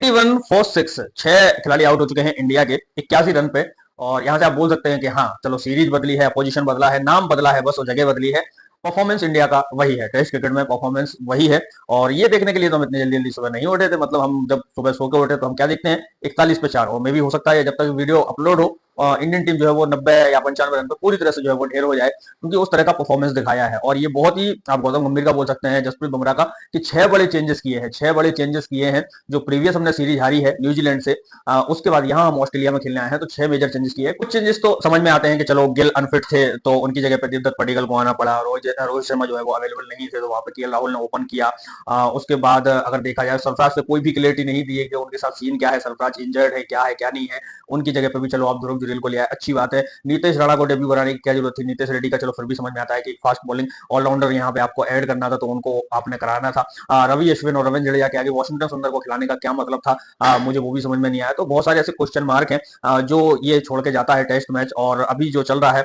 81 for 6, 6 खिलाड़ी out हो चुके हैं इंडिया के 81 रन पे। और यहां से आप बोल सकते हैं कि हाँ चलो सीरीज बदली है, पोजीशन बदला है, नाम बदला है, बस वो जगह बदली है, परफॉर्मेंस इंडिया का वही है, टेस्ट क्रिकेट में परफॉर्मेंस वही है। और ये देखने के लिए तो हम इतनी जल्दी जल्दी सुबह नहीं उठे थे, मतलब हम जब सुबह सो के उठे तो हम क्या देखते हैं 41 पे 4, और मे भी हो सकता है जब तक वीडियो अपलोड हो इंडियन टीम जो है वो 90 या 95 रन पे पूरी तरह से जो है वो ढेर हो जाए, क्योंकि उस तरह का परफॉर्मेंस दिखाया है। और ये बहुत ही आप गौतम गंभीर का बोल सकते हैं, जसप्रीत बुमराह का, कि 6 बड़े चेंजेस किए हैं, 6 बड़े चेंजेस किए हैं। जो प्रीवियस हमने सीरीज हारी है न्यूजीलैंड से, उसके बाद यहाँ हम ऑस्ट्रेलिया में खेलने आए हैं, तो 6 मेजर चेंजेस किए हैं। कुछ चेंजेस तो समझ में आते हैं कि चलो गिल अनफिट थे तो उनकी जगह पे देवदत्त पडिक्कल को आना पड़ा, रोहित शर्मा जो है वो अवेलेबल नहीं थे तो वहां पे केएल राहुल ने ओपन किया। उसके बाद अगर देखा जाए सरफराज से कोई भी क्लियरिटी नहीं दी है कि उनके साथ सीन क्या है, सरफराज इंजर्ड है क्या नहीं है। उनकी जगह पे भी चलो आप ध्रुव जुरेल को लिया, अच्छी बात है। नीतीश राणा को डेब्यू कराने की क्या जरूरत थी, नीतीश रेड्डी का चलो फिर भी समझ में आता है कि फास्ट बॉलिंग ऑलराउंडर यहाँ पे आपको ऐड करना था तो उनको आपने कराना था। रवि अश्विन और रविंद्र जडेजा के आगे वॉशिंगटन सुंदर को खिलाने का क्या मतलब था, मुझे वो भी समझ में नहीं आया। तो बहुत सारे ऐसे क्वेश्चन मार्क हैं जो ये छोड़ के जाता है टेस्ट मैच। और अभी जो चल रहा है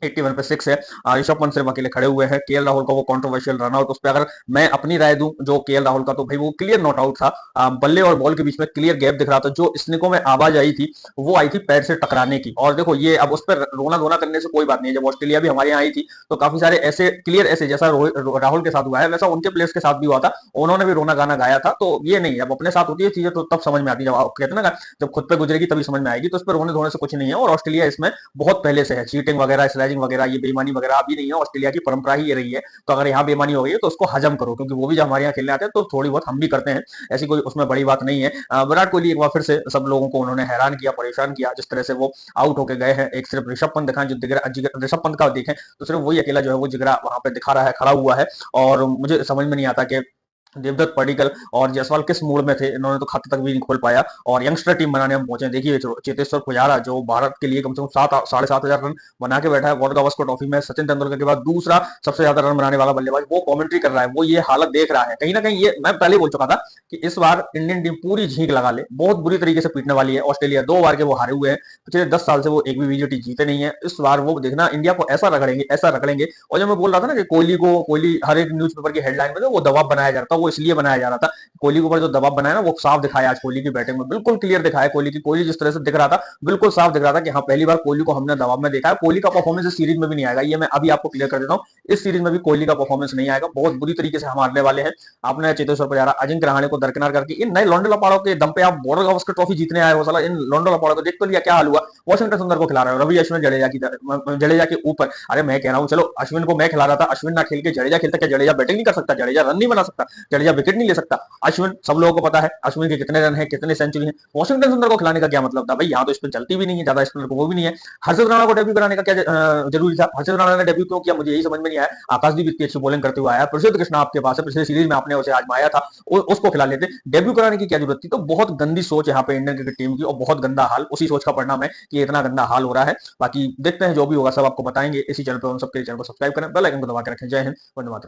81 पे 6 है, ऋषभ पंत सिर्फ अकेले खड़े हुए हैं। केएल राहुल का वो कंट्रोवर्शियल रन आउट, उस पर अगर मैं अपनी राय दूं जो केएल राहुल का, तो भाई वो क्लियर नॉट आउट था। बल्ले और बॉल के बीच में क्लियर गैप दिख रहा था, जो स्निकों में आवाज आई थी वो आई थी पैर से टकराने की। और देखो ये अब उस पर रोना धोना करने से कोई बात नहीं है, जब ऑस्ट्रेलिया भी हमारे यहाँ आई थी तो काफी सारे ऐसे क्लियर ऐसे जैसा राहुल के साथ हुआ है वैसा उनके प्लेयर्स के साथ भी हुआ था, उन्होंने भी रोना गाना गाया था। तो ये नहीं, अब अपने साथ होती है चीजें तो तब समझ में आती है, जब आप कहते हैं ना जब खुद पे गुजरेगी तभी समझ में आएगी। तो उस पर रोने धोने से कुछ नहीं है, और ऑस्ट्रेलिया इसमें बहुत पहले से है, चीटिंग वगैरह स्लैजिंग वगैरह ये बेईमानी वगैरह अभी नहीं है, ऑस्ट्रेलिया की परंपरा ही ये रही है। तो अगर यहाँ बेईमानी हो गई है तो उसको हजम करो, क्योंकि वो भी जब हमारे यहाँ खेलने आते हैं तो थोड़ी बहुत हम भी करते हैं, ऐसी कोई उसमें बड़ी बात नहीं है। विराट कोहली एक बार फिर से सब लोगों को उन्होंने हैरान किया, परेशान किया, जिस तरह से वो आउट होकर गए हैं। एक सिर्फ ऋषभ पंत दिखाएं, जो ऋषभ पंत का देखें तो सिर्फ वही अकेला जो है वो जिगरा वहां पे दिखा रहा है, खड़ा हुआ है। और मुझे समझ में नहीं आता कि देवदत्त पडिक्कल और जायसवाल किस मूड में थे, इन्होंने तो खाता तक भी नहीं खोल पाया और यंगस्टर टीम बनाने हम पहुंचे। देखिए चेतेश्वर पुजारा जो भारत के लिए कम से कम 7 साढ़े 7 हजार रन बना के बैठा है वर्ल्ड गावस्कर ट्रॉफी में, सचिन तेंदुलकर के बाद दूसरा सबसे ज्यादा रन बनाने वाला बल्लेबाज, वो कमेंट्री कर रहा है, वो ये हालत देख रहा है। कहीं ना कहीं ये मैं पहले ही बोल चुका था कि इस बार इंडियन टीम पूरी झींक लगा ले, बहुत बुरी तरीके से पीटने वाली है। ऑस्ट्रेलिया 2 बार के वो हारे हुए हैं, पिछले 10 साल से वो एक भी विजेटी जीते नहीं है। इस बार वो देखना इंडिया को ऐसा रगड़ेंगे, ऐसा रगड़ेंगे। और जो मैं बोल रहा था ना कि कोहली हर एक न्यूज़पेपर की हेडलाइन में वो दबाव बनाया जा रहा था, वो इसलिए बनाया जा रहा था, कोहली के ऊपर जो दबाव बनाया ना वो साफ दिखाया आज कोहली की बैटिंग में, बिल्कुल क्लियर दिखाया कोहली जिस तरह से दिख रहा था बिल्कुल साफ दिख रहा था कि हाँ पहली बार कोहली को हमने दबाव में देखा है। कोहली का परफॉर्मेंस इस सीरीज में भी नहीं आएगा, ये मैं अभी आपको क्लियर कर देता हूँ, इस सीरीज में भी कोहली का परफॉर्मेंस नहीं आएगा, बहुत बुरी तरीके से हम हारने वाले हैं। आपने चेतेश्वर पुजारा अजिंक्य रहाणे को दरकिनार करके इन नए लॉन्डो लपाड़ों के दम पे आप बॉर्डर गावस्कर ट्रॉफी जीतने आए हो, साला इन लॉन्डो लपाड़ों को देख तो लिया क्या हाल हुआ, वॉशिंगटन सुंदर को खिला रहे हो, रवि अश्विन जडेजा के ऊपर। अरे मैं कह रहा हूँ चलो अश्विन को मैं खिला रहा था, अश्विन ना खेल के जडेजा खेलता, क्या जडेजा बैटिंग नहीं कर सकता, जडेजा रन नहीं बना सकता, जडेजा विकेट नहीं ले सकता। अश्विन सब लोगों को पता है अश्विन के कितने रन है, कितने सेंचुरी है, वॉशिंगटन सुंदर को खिलाने का क्या मतलब था भाई, यहाँ तो इस पर चलती भी नहीं है, ज्यादा स्पिनर को वो भी नहीं है। हर्षद राणा को डेब्यू कराने का क्या जरूरी था, हर्षद राणा ने डेब्यू क्यों किया मुझे यही समझ में नहीं आया। आकाशदीप इतनी अच्छी बॉलिंग करते हुए आया, प्रसिद्ध कृष्णा आपके पास है, पिछले सीरीज में आपने उसे आजमाया था, उसको खिला लेते, डेब्यू कराने की क्या जरूरत थी। तो बहुत गंदी सोच यहाँ पे इंडियन क्रिकेट टीम की, और बहुत गंदा हाल, उसी सोच का परिणाम है कि इतना गंदा हाल हो रहा है। बाकी देखते हैं जो भी होगा सब आपको बताएंगे इसी चैनल पर, उन सबके चैनल को सब्सक्राइब करें, बेल आइकन को दबा के रखें। जय हिंद, वंदे मातरम।